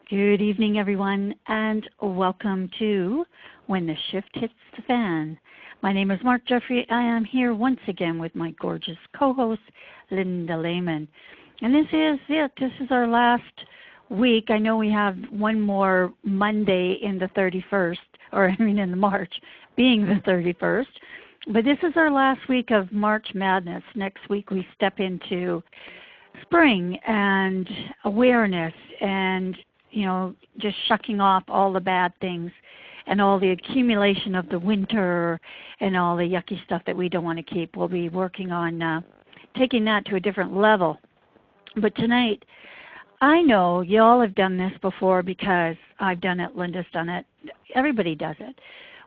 Good evening, everyone, and welcome to When the Shift Hits the Fan. My name is Mark Jeffrey. I am here once again with my gorgeous co-host, Linda Lehman. And this is it. This is our last week. I know we have one more Monday in the 31st, in the March, being the 31st. But this is our last week of March Madness. Next week we step into spring and awareness and just shucking off all the bad things and all the accumulation of the winter and all the yucky stuff that we don't want to keep. We'll be working on taking that to a different level. But tonight, I know you all have done this before because I've done it, Linda's done it, everybody does it.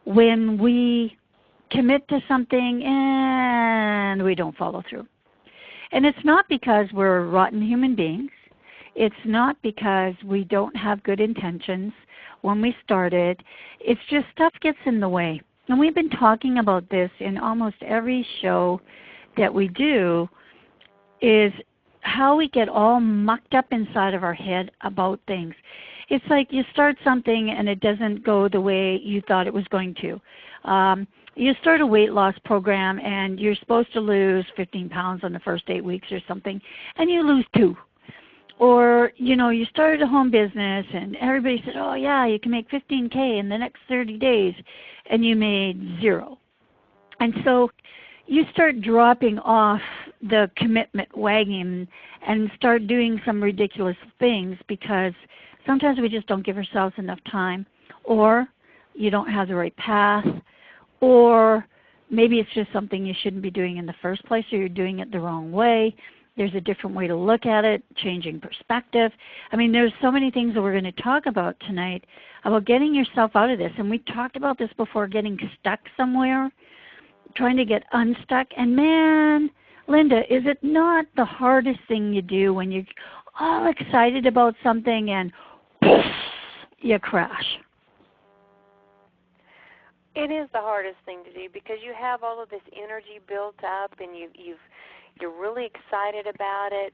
When we commit to something and we don't follow through. And it's not because we're rotten human beings. It's not because we don't have good intentions when we started. It's just stuff gets in the way. And we've been talking about this in almost every show that we do, is how we get all mucked up inside of our head about things. It's like you start something and it doesn't go the way you thought it was going to. You start a weight loss program and you're supposed to lose 15 pounds on the first 8 weeks or something, and you lose 2. Or, you started a home business and everybody said, oh yeah, you can make $15K in the next 30 days, and you made 0. And so you start dropping off the commitment wagon and start doing some ridiculous things because sometimes we just don't give ourselves enough time, or you don't have the right path, or maybe it's just something you shouldn't be doing in the first place, or you're doing it the wrong way. There's a different way to look at it, changing perspective. There's so many things that we're going to talk about tonight about getting yourself out of this. And we talked about this before, getting stuck somewhere, trying to get unstuck. And man, Linda, is it not the hardest thing you do when you're all excited about something and poof, you crash? It is the hardest thing to do because you have all of this energy built up and you're really excited about it.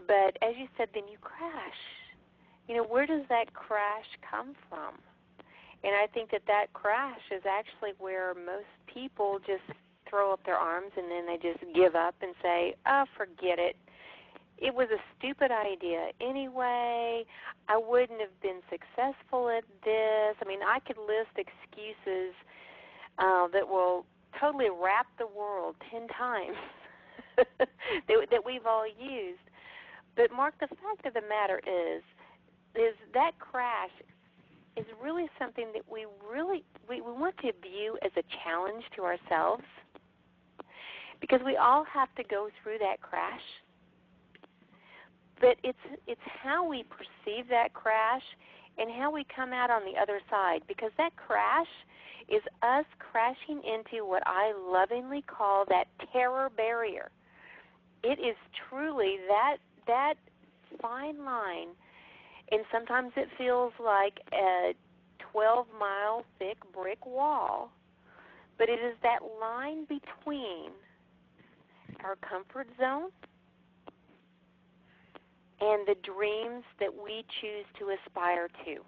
But as you said, then you crash. Where does that crash come from? And I think that crash is actually where most people just throw up their arms and then they just give up and say, oh, forget it. It was a stupid idea anyway. I wouldn't have been successful at this. I could list excuses that will totally wrap the world 10 times that we've all used. But Mark, the fact of the matter is that crash is really something that we want to view as a challenge to ourselves, because we all have to go through that crash. But it's how we perceive that crash and how we come out on the other side, because that crash is us crashing into what I lovingly call that terror barrier. It is truly that fine line, and sometimes it feels like a 12-mile thick brick wall, but it is that line between our comfort zone and the dreams that we choose to aspire to.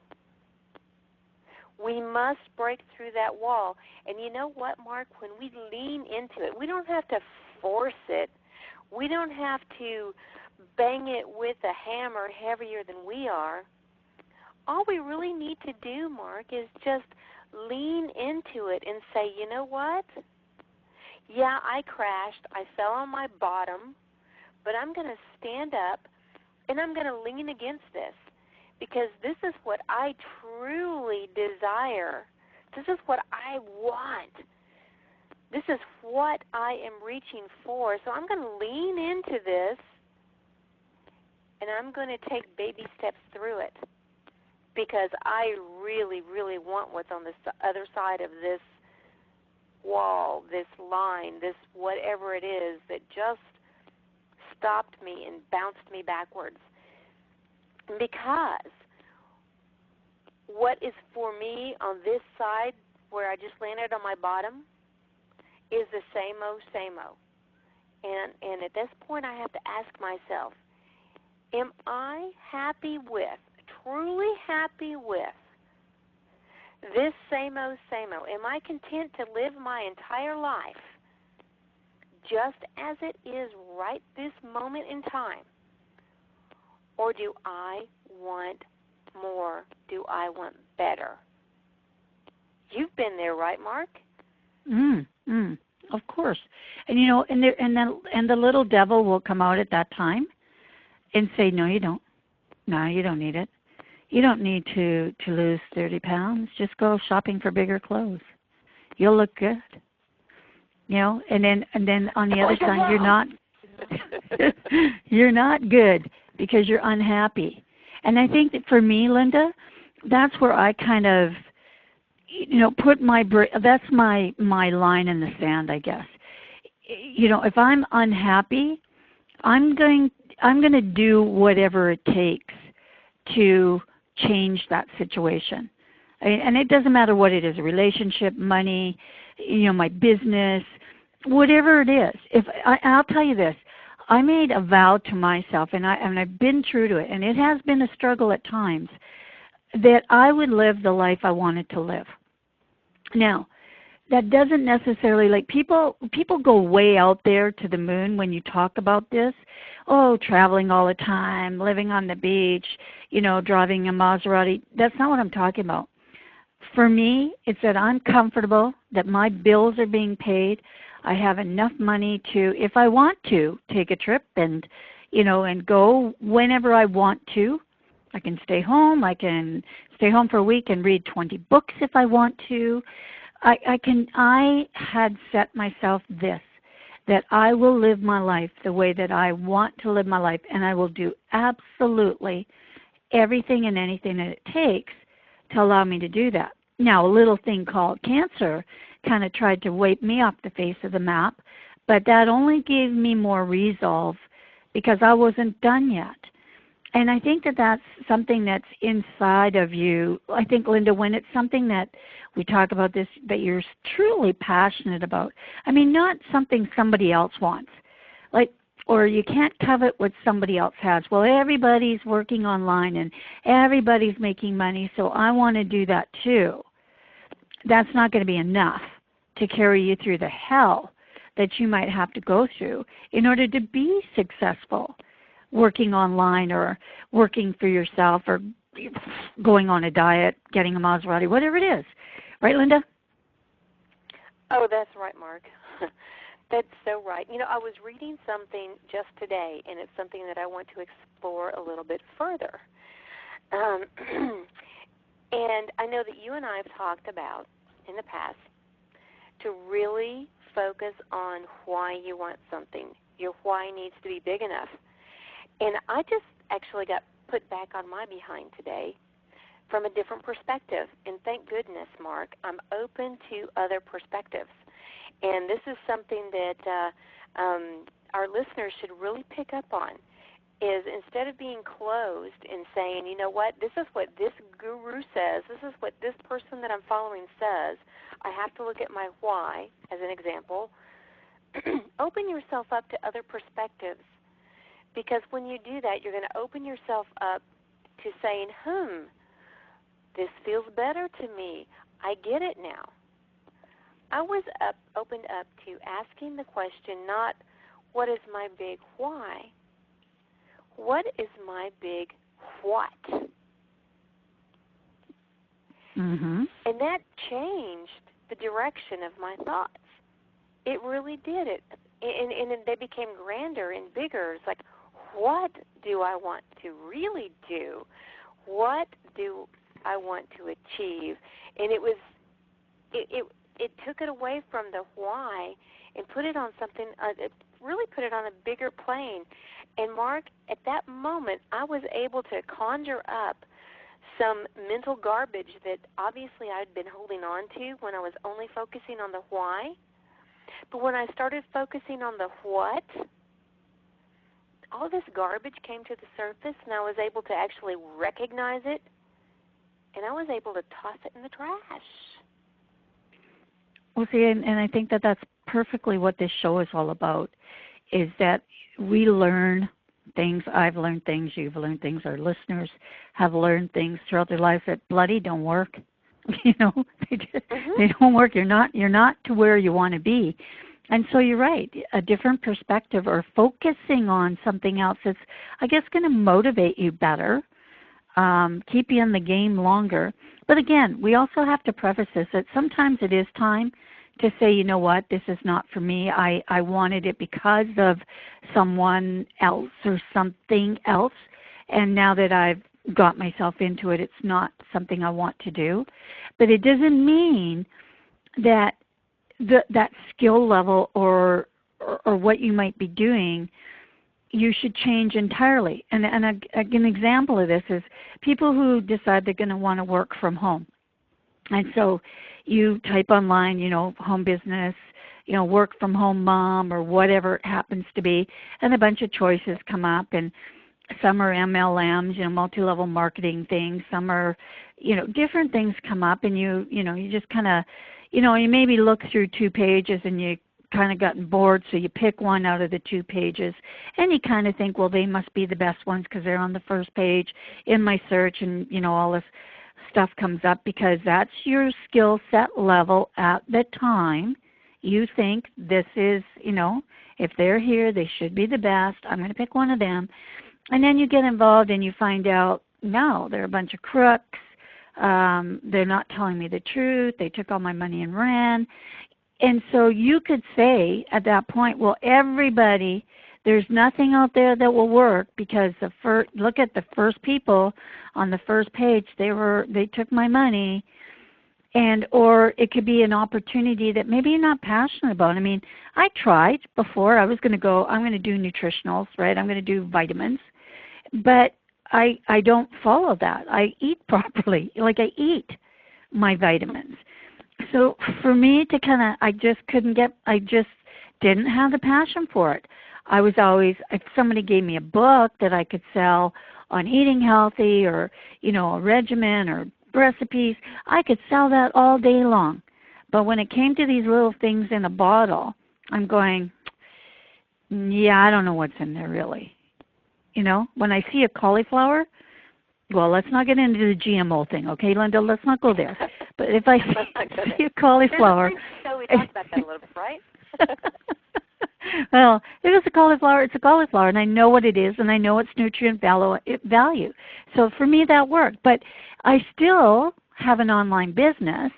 We must break through that wall. And you know what, Mark? When we lean into it, we don't have to force it. We don't have to bang it with a hammer heavier than we are. All we really need to do, Mark, is just lean into it and say, you know what? Yeah, I crashed. I fell on my bottom, but I'm going to stand up and I'm going to lean against this, because this is what I truly desire. This is what I want. This is what I am reaching for. So I'm going to lean into this, and I'm going to take baby steps through it, because I really, really want what's on the other side of this wall, this line, this whatever it is that just stopped me and bounced me backwards. Because what is for me on this side, where I just landed on my bottom, is the same-o, same-o. And at this point I have to ask myself, am I happy with truly happy with this same-o, same-o? Am I content to live my entire life just as it is right this moment in time? Or do I want more? Do I want better? You've been there, right, Mark? Of course. And and the little devil will come out at that time and say, no, you don't. No, you don't need it. You don't need to lose 30 pounds. Just go shopping for bigger clothes. You'll look good. And then on the other side, you're not good because you're unhappy. And I think that for me, Linda, that's where I kind of put that's my line in the sand, I guess. If I'm unhappy, I'm going to do whatever it takes to change that situation. And it doesn't matter what it is, a relationship, money, my business, whatever it is. I'll tell you this, I made a vow to myself, and I've been true to it, and it has been a struggle at times, that I would live the life I wanted to live. Now, that doesn't necessarily, like, people go way out there to the moon when you talk about this. Oh, traveling all the time, living on the beach, driving a Maserati. That's not what I'm talking about. For me, it's that I'm comfortable, that my bills are being paid. I have enough money to, if I want to, take a trip and go whenever I want to. I can stay home. I can stay home for a week and read 20 books if I want to. I had set myself this, that I will live my life the way that I want to live my life, and I will do absolutely everything and anything that it takes to allow me to do that. Now, a little thing called cancer kind of tried to wipe me off the face of the map, but that only gave me more resolve because I wasn't done yet. And I think that that's something that's inside of you. I think, Linda, when it's something that we talk about this, that you're truly passionate about, I mean, not something somebody else wants, or you can't covet what somebody else has. Well, everybody's working online and everybody's making money, so I want to do that too. That's not going to be enough to carry you through the hell that you might have to go through in order to be successful, working online or working for yourself or going on a diet, getting a Maserati, whatever it is. Right, Linda? Oh, that's right, Mark. That's so right. I was reading something just today, and it's something that I want to explore a little bit further. And I know that you and I have talked about in the past to really focus on why you want something. Your why needs to be big enough. And I just actually got put back on my behind today from a different perspective. And thank goodness, Mark, I'm open to other perspectives. And this is something that our listeners should really pick up on, is instead of being closed and saying, you know what, this is what this guru says, this is what this person that I'm following says, I have to look at my why as an example. Open yourself up to other perspectives, because when you do that, you're going to open yourself up to saying, this feels better to me. I get it now. I was opened up to asking the question, not what is my big why? What is my big what? Mm-hmm. And that changed the direction of my thoughts. It really did. And they became grander and bigger. It's like, what do I want to really do? What do I want to achieve? And it took it away from the why and put it on something, it really put it on a bigger plane. And Mark, at that moment, I was able to conjure up some mental garbage that obviously I'd been holding on to when I was only focusing on the why. But when I started focusing on the what, all this garbage came to the surface, and I was able to actually recognize it, and I was able to toss it in the trash. Well, see, and I think that that's perfectly what this show is all about, is that we learn things. I've learned things. You've learned things. Our listeners have learned things throughout their lives that bloody don't work. You know, they don't work. You're not to where you want to be. And so you're right. A different perspective or focusing on something else that's, I guess, going to motivate you better, keep you in the game longer. But again, we also have to preface this that sometimes it is time to say, you know what, this is not for me. I wanted it because of someone else or something else. And now that I've got myself into it, it's not something I want to do. But it doesn't mean that that skill level or what you might be doing, you should change entirely. And an example of this is people who decide they're going to want to work from home. And so you type online, you know, home business, you know, work from home mom or whatever it happens to be, and a bunch of choices come up, and some are MLMs, you know, multi-level marketing things. Some are, you know, different things come up, and you just kind of, you know, you maybe look through 2 pages and you kind of gotten bored, so you pick one out of the 2 pages, and you kind of think, well, they must be the best ones because they're on the first page in my search, and, you know, all this stuff comes up because that's your skill set level at the time. You think this is, you know, if they're here, they should be the best. I'm going to pick one of them. And then you get involved and you find out, no, they're a bunch of crooks. They're not telling me the truth. They took all my money and ran. And so you could say at that point, well, everybody, there's nothing out there that will work because look at the first people on the first page. They took my money. And or it could be an opportunity that maybe you're not passionate about. I mean, I tried before. I was going to go, I'm going to do nutritionals, right? I'm going to do vitamins. But I don't follow that. I eat properly. Like I eat my vitamins. So for me to I just didn't have the passion for it. I was always, if somebody gave me a book that I could sell on eating healthy or, you know, a regimen or recipes, I could sell that all day long. But when it came to these little things in a bottle, I'm going, yeah, I don't know what's in there really. You know, when I see a cauliflower, well, let's not get into the GMO thing, okay, Linda? Let's not go there. But if I see a cauliflower... So we talked about that a little bit, right? Well, if it's a cauliflower, it's a cauliflower, and I know what it is, and I know its nutrient value. So for me, that worked. But I still have an online business.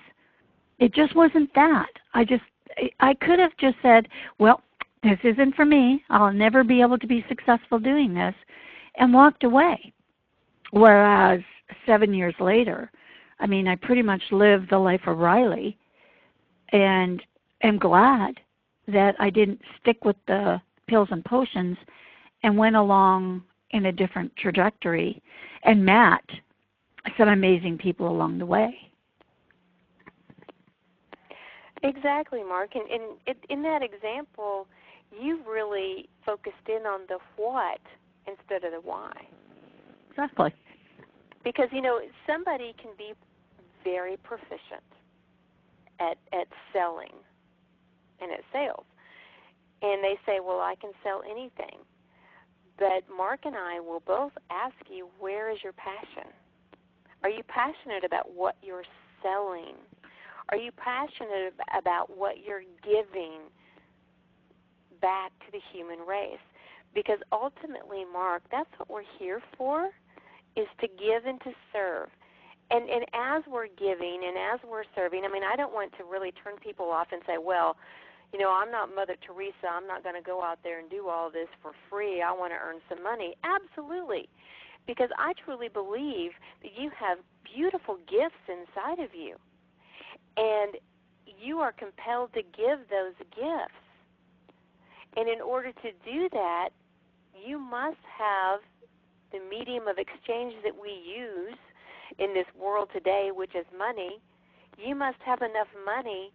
It just wasn't that. I could have just said, well, this isn't for me. I'll never be able to be successful doing this, and walked away. Whereas 7 years later, I mean, I pretty much lived the life of Riley, and am glad that I didn't stick with the pills and potions and went along in a different trajectory and met some amazing people along the way. Exactly, Mark. And in that example, you really focused in on the what instead of the why. Exactly. Because, you know, somebody can be very proficient at selling and at sales. And they say, well, I can sell anything. But Mark and I will both ask you, where is your passion? Are you passionate about what you're selling? Are you passionate about what you're giving back to the human race? Because ultimately, Mark, that's what we're here for, is to give and to serve. And as we're giving and as we're serving, I mean, I don't want to really turn people off and say, well, you know, I'm not Mother Teresa. I'm not going to go out there and do all this for free. I want to earn some money. Absolutely. Because I truly believe that you have beautiful gifts inside of you. And you are compelled to give those gifts. And in order to do that, you must have the medium of exchange that we use in this world today, which is money. You must have enough money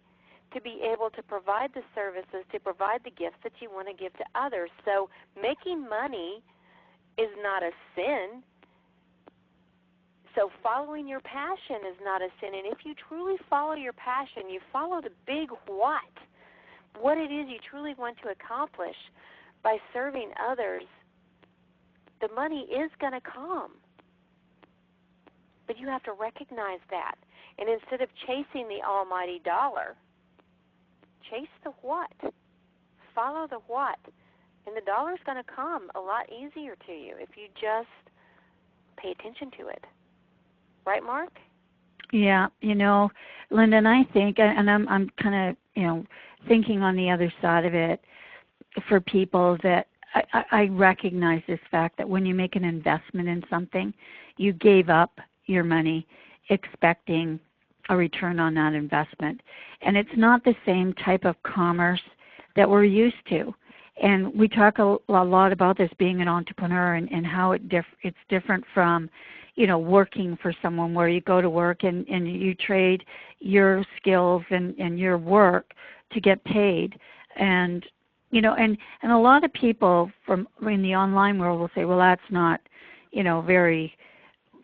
to be able to provide the services, to provide the gifts that you want to give to others. So making money is not a sin. So following your passion is not a sin. And if you truly follow your passion, you follow the big what it is you truly want to accomplish by serving others, the money is going to come. But you have to recognize that. And instead of chasing the almighty dollar, chase the what. Follow the what. And the dollar's going to come a lot easier to you if you just pay attention to it. Right, Mark? Yeah, Linda, and I think, and I'm kind of, thinking on the other side of it for people that I recognize this fact that when you make an investment in something, you gave up your money expecting a return on that investment. And it's not the same type of commerce that we're used to. And we talk a lot about this being an entrepreneur and how it's different from, working for someone where you go to work and you trade your skills and your work to get paid. And, and a lot of people from in the online world will say, well, that's not,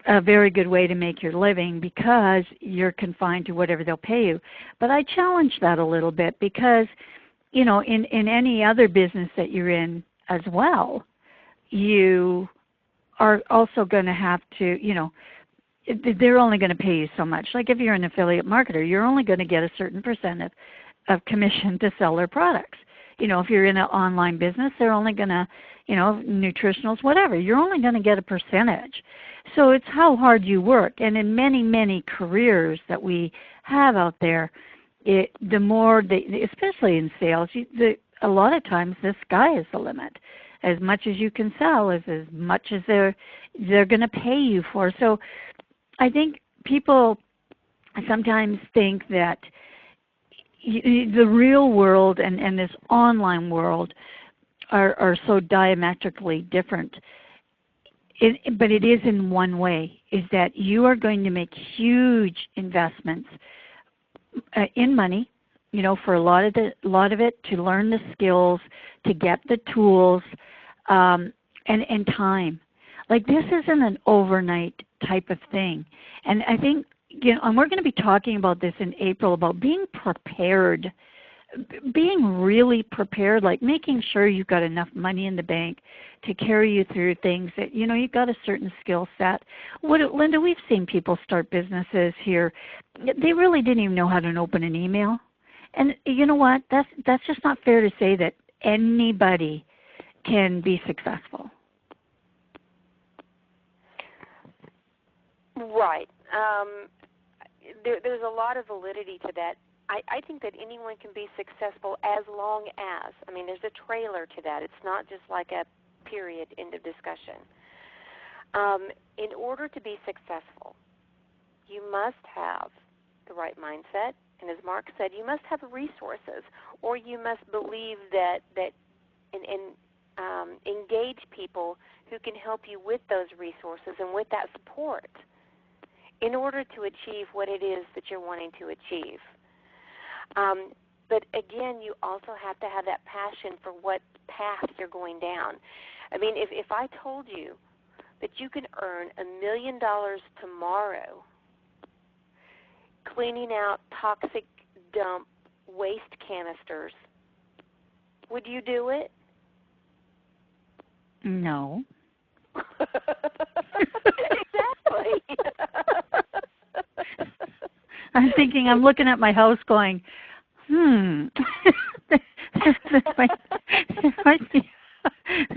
a very good way to make your living because you're confined to whatever they'll pay you. But I challenge that a little bit because, in any other business that you're in as well, you are also going to have to, they're only going to pay you so much. Like if you're an affiliate marketer, you're only going to get a certain percent of commission to sell their products. If you're in an online business, they're only going to, nutritionals, whatever, you're only going to get a percentage. So it's how hard you work. And in many, many careers that we have out there, the more, especially in sales, a lot of times the sky is the limit. As much as you can sell is as much as they're going to pay you for. So I think people sometimes think that the real world and this online world are so diametrically different. But it is in one way, is that you are going to make huge investments in money, for a lot of it, to learn the skills, to get the tools, and time. Like this isn't an overnight type of thing. And I think, and we're going to be talking about this in April, about being prepared, being really prepared, like making sure you've got enough money in the bank to carry you through things that, you've got a certain skill set. Linda, we've seen people start businesses here. They really didn't even know how to open an email. And you know what? That's just not fair to say that anybody can be successful. Right. There's a lot of validity to that. I think that anyone can be successful as long as, there's a trailer to that. It's not just like a period, end of discussion. In order to be successful, you must have the right mindset. And as Mark said, you must have resources, or you must believe that engage people who can help you with those resources and with that support in order to achieve what it is that you're wanting to achieve. But again, you also have to have that passion for what path you're going down. If I told you that you can earn $1 million tomorrow cleaning out toxic dump waste canisters, would you do it? No. Exactly. I'm looking at my house going, there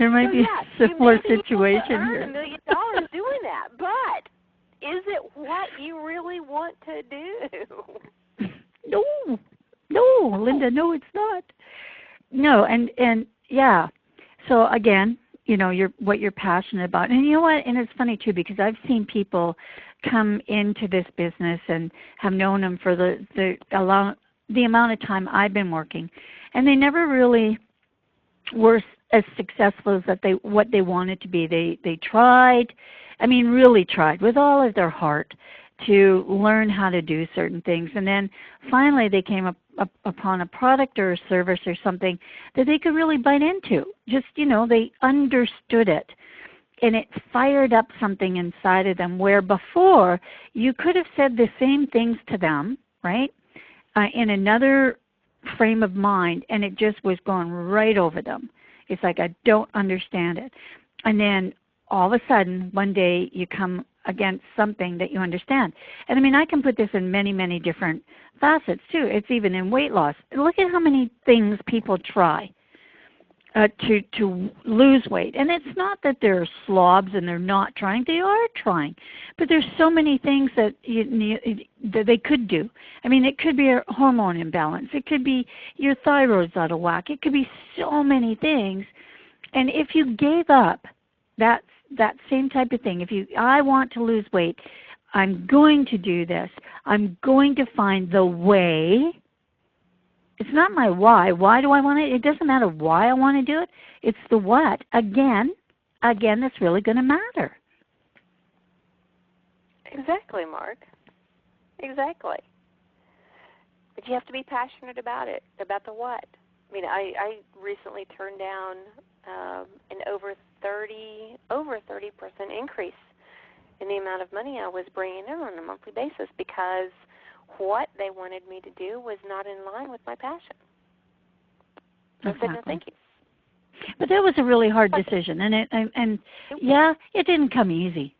might be a similar situation here. $1 million doing that, but is it what you really want to do? No, Linda, no, it's not. No, and yeah. So again, what you're passionate about. And you know what? And it's funny too, because I've seen people come into this business and have known them for the amount of time I've been working, and they never really were as successful as what they wanted to be. They tried, really tried with all of their heart to learn how to do certain things, and then finally they came upon a product or a service or something that they could really bite into. Just, they understood it, and it fired up something inside of them where before you could have said the same things to them, right, in another frame of mind, and it just was going right over them. It's like, I don't understand it. And then all of a sudden, one day, you come against something that you understand. And I mean, I can put this in many, many different facets too. It's even in weight loss. Look at how many things people try to lose weight. And it's not that they're slobs and they're not trying. They are trying. But there's so many things that that they could do. I mean, it could be a hormone imbalance. It could be your thyroid's out of whack. It could be so many things. And if you gave up that same type of thing, I want to lose weight, I'm going to do this. I'm going to find the way. It's not my why. Why do I want it? It doesn't matter why I want to do it. It's the what. Again, that's really going to matter. Exactly, Mark. Exactly. But you have to be passionate about it, about the what. I mean, I recently turned down an over 30% increase in the amount of money I was bringing in on a monthly basis because what they wanted me to do was not in line with my passion. So I said, no, thank you. But that was a really hard decision, and it didn't come easy.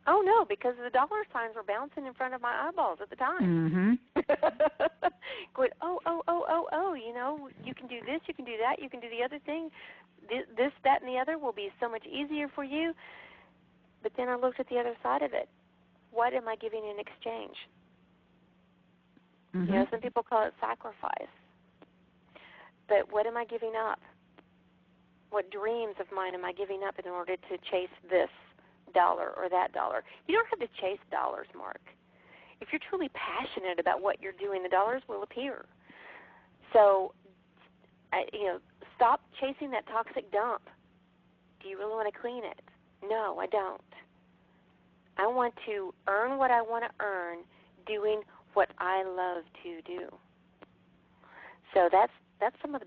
Oh no, because the dollar signs were bouncing in front of my eyeballs at the time. Mm-hmm. Going, you know, you can do this, you can do that, you can do the other thing. This, that, and the other will be so much easier for you. But then I looked at the other side of it. What am I giving in exchange? Mm-hmm. You know, some people call it sacrifice. But what am I giving up? What dreams of mine am I giving up in order to chase this dollar or that dollar? You don't have to chase dollars, Mark. If you're truly passionate about what you're doing, the dollars will appear. So, stop chasing that toxic dump. Do you really want to clean it? No, I don't. I want to earn what I want to earn doing what I love to do. So that's some of the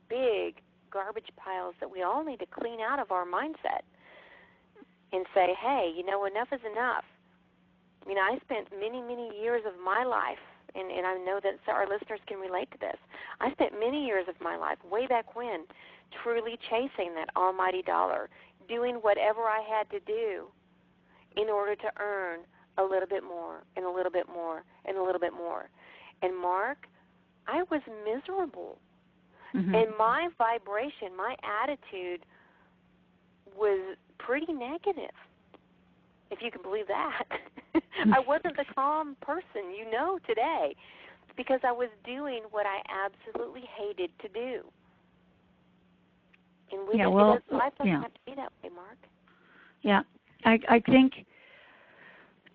big garbage piles that we all need to clean out of our mindset and say, hey, enough is enough. I mean, I spent many, many years of my life, and I know that our listeners can relate to this. I spent many years of my life, way back when, truly chasing that almighty dollar, doing whatever I had to do in order to earn a little bit more and a little bit more and a little bit more. And Mark, I was miserable. Mm-hmm. And my vibration, my attitude was pretty negative, if you can believe that. I wasn't the calm person today because I was doing what I absolutely hated to do. And life doesn't have to be that way, Mark. Yeah, I think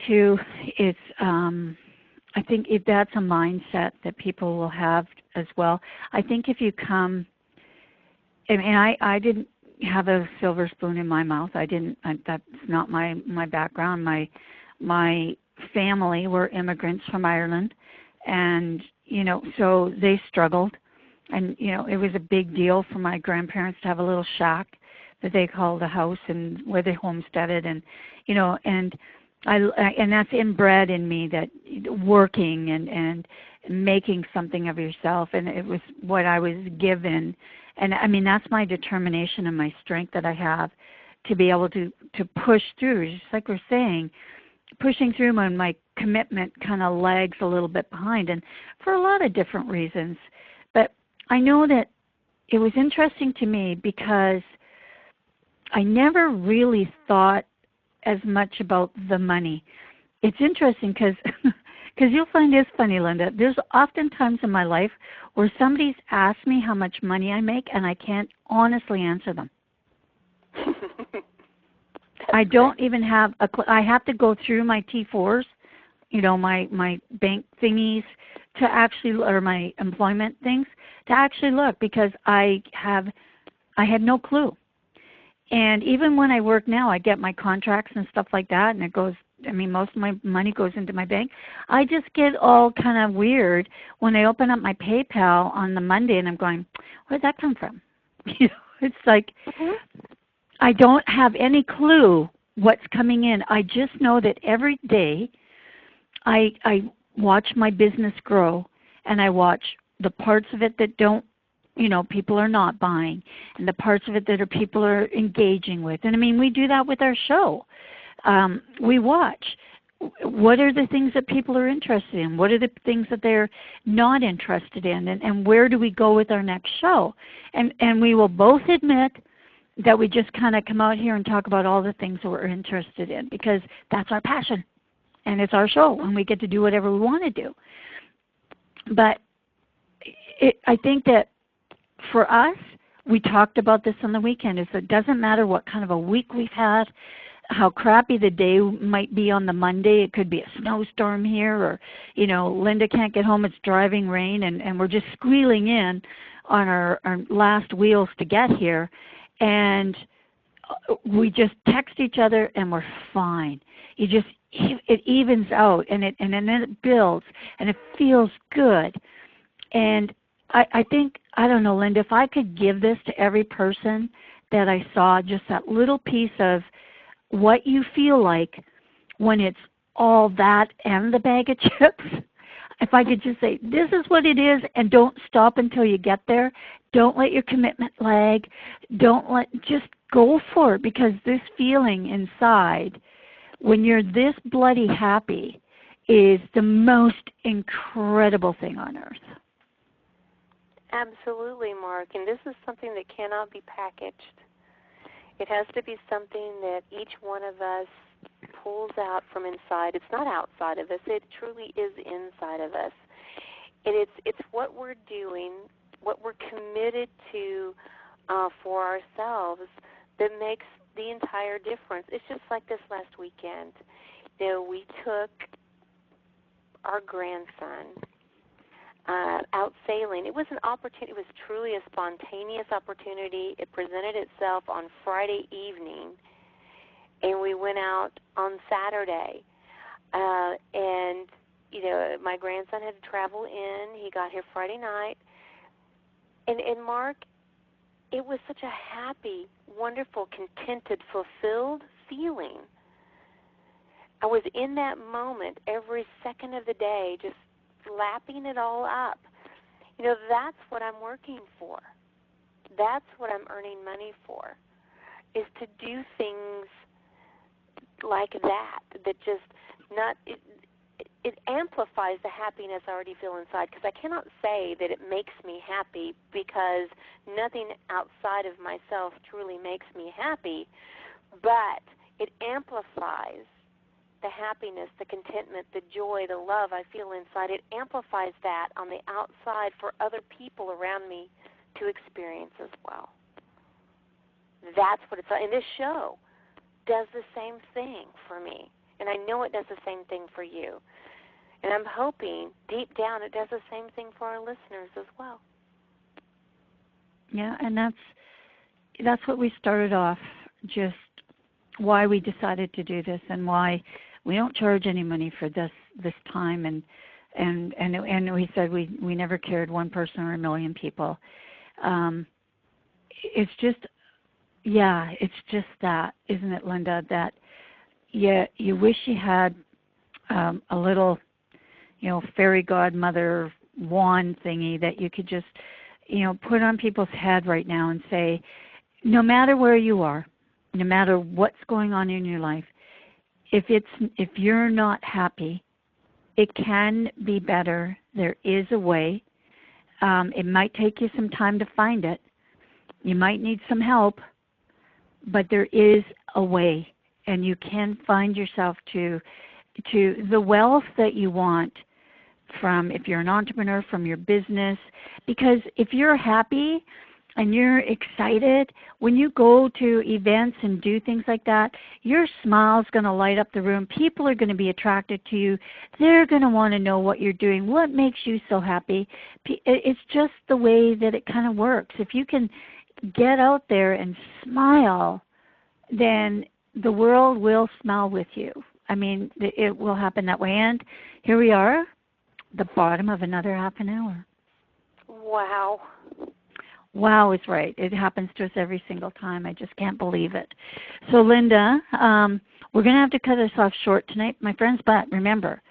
too. It's I think that's a mindset that people will have as well. I think if you come, I didn't have a silver spoon in my mouth. That's not my background. My family were immigrants from Ireland, and so they struggled, and it was a big deal for my grandparents to have a little shack that they called a house and where they homesteaded, and and that's inbred in me, that working and making something of yourself, and it was what I was given. And I mean, that's my determination and my strength that I have to be able to push through, just like we're saying, pushing through when my commitment kind of lags a little bit behind, and for a lot of different reasons. But I know that it was interesting to me because I never really thought as much about the money. It's interesting because you'll find this funny, Linda. There's often times in my life where somebody's asked me how much money I make, and I can't honestly answer them. I don't even have I have to go through my T4s, my bank thingies to actually, or my employment things to actually look, because I had no clue. And even when I work now, I get my contracts and stuff like that, and it goes, most of my money goes into my bank. I just get all kind of weird when I open up my PayPal on the Monday, and I'm going, where did that come from? It's like, I don't have any clue what's coming in. I just know that every day I watch my business grow, and I watch the parts of it that don't people are not buying, and the parts of it that people are engaging with. And I mean, we do that with our show. We watch. What are the things that people are interested in? What are the things that they're not interested in? And where do we go with our next show? And we will both admit that we just kind of come out here and talk about all the things that we're interested in, because that's our passion. And it's our show, and we get to do whatever we want to do. But I think that for us, we talked about this on the weekend, is it doesn't matter what kind of a week we've had, how crappy the day might be on the Monday. It could be a snowstorm here, or, Linda can't get home, it's driving rain, and we're just squealing in on our last wheels to get here. And we just text each other and we're fine. It evens out, and then it builds, and it feels good. And I think, I don't know, Linda, if I could give this to every person that I saw, just that little piece of what you feel like when it's all that and the bag of chips, if I could just say, this is what it is, and don't stop until you get there. Don't let your commitment lag. Just go for it, because this feeling inside, when you're this bloody happy, is the most incredible thing on earth. Absolutely, Mark. And this is something that cannot be packaged. It has to be something that each one of us pulls out from inside. It's not outside of us. It truly is inside of us. And it's what we're doing, what we're committed to for ourselves, that makes the entire difference. It's just like this last weekend. We took our grandson out sailing. It was an opportunity. It was truly a spontaneous opportunity. It presented itself on Friday evening, and we went out on Saturday. And my grandson had to travel in. He got here Friday night, and Mark, it was such a happy, wonderful, contented, fulfilled feeling. I was in that moment every second of the day, just lapping it all up. That's what I'm working for. That's what I'm earning money for, is to do things like that just not, it amplifies the happiness I already feel inside, because I cannot say that it makes me happy, because nothing outside of myself truly makes me happy, but it amplifies the happiness, the contentment, the joy, the love I feel inside. It amplifies that on the outside for other people around me to experience as well. That's what it's like. And this show does the same thing for me. And I know it does the same thing for you. And I'm hoping deep down it does the same thing for our listeners as well. Yeah, and that's what we started off, just why we decided to do this, and why we don't charge any money for this time, and we said we never cared one person or a million people. It's just that, isn't it, Linda? That you wish you had a little, fairy godmother wand thingy that you could just, put on people's head right now and say, no matter where you are, no matter what's going on in your life, if you're not happy, it can be better. There is a way. It might take you some time to find it. You might need some help, but there is a way, and you can find yourself to the wealth that you want from, if you're an entrepreneur, from your business. Because if you're happy and you're excited, when you go to events and do things like that, your smile's going to light up the room. People are going to be attracted to you. They're going to want to know what you're doing. What makes you so happy? It's just the way that it kind of works. If you can get out there and smile, then the world will smile with you. I mean, it will happen that way. And here we are, the bottom of another half an hour. Wow. Wow is right. It happens to us every single time. I just can't believe it. So, Linda, we're going to have to cut this off short tonight, my friends. But remember,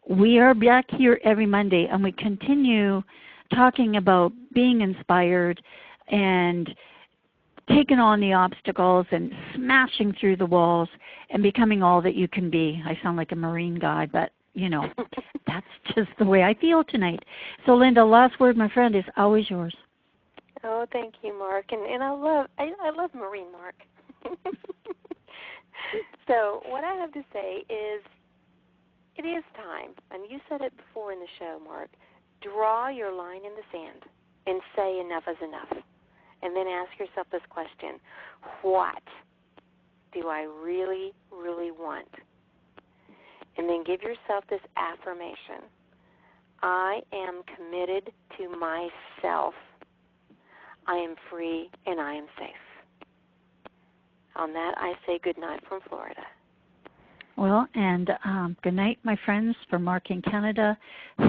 we are back here every Monday, and we continue talking about being inspired and taking on the obstacles and smashing through the walls and becoming all that you can be. I sound like a Marine guy, but that's just the way I feel tonight. So Linda, last word, my friend, is always yours. Oh, thank you, Mark. And I love Marine Mark. So what I have to say is it is time, and you said it before in the show, Mark, draw your line in the sand and say enough is enough. And then ask yourself this question: what do I really, really want? And then give yourself this affirmation: I am committed to myself. I am free and I am safe. On that, I say good night from Florida. Well, and good night, my friends, for Mark in Canada.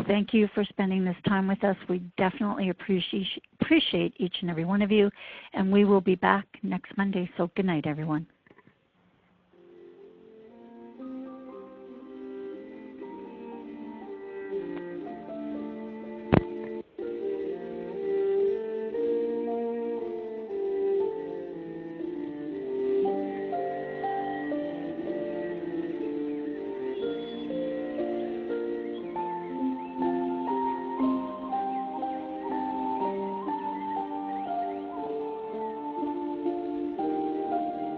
Thank you for spending this time with us. We definitely appreciate each and every one of you, and we will be back next Monday. So good night, everyone.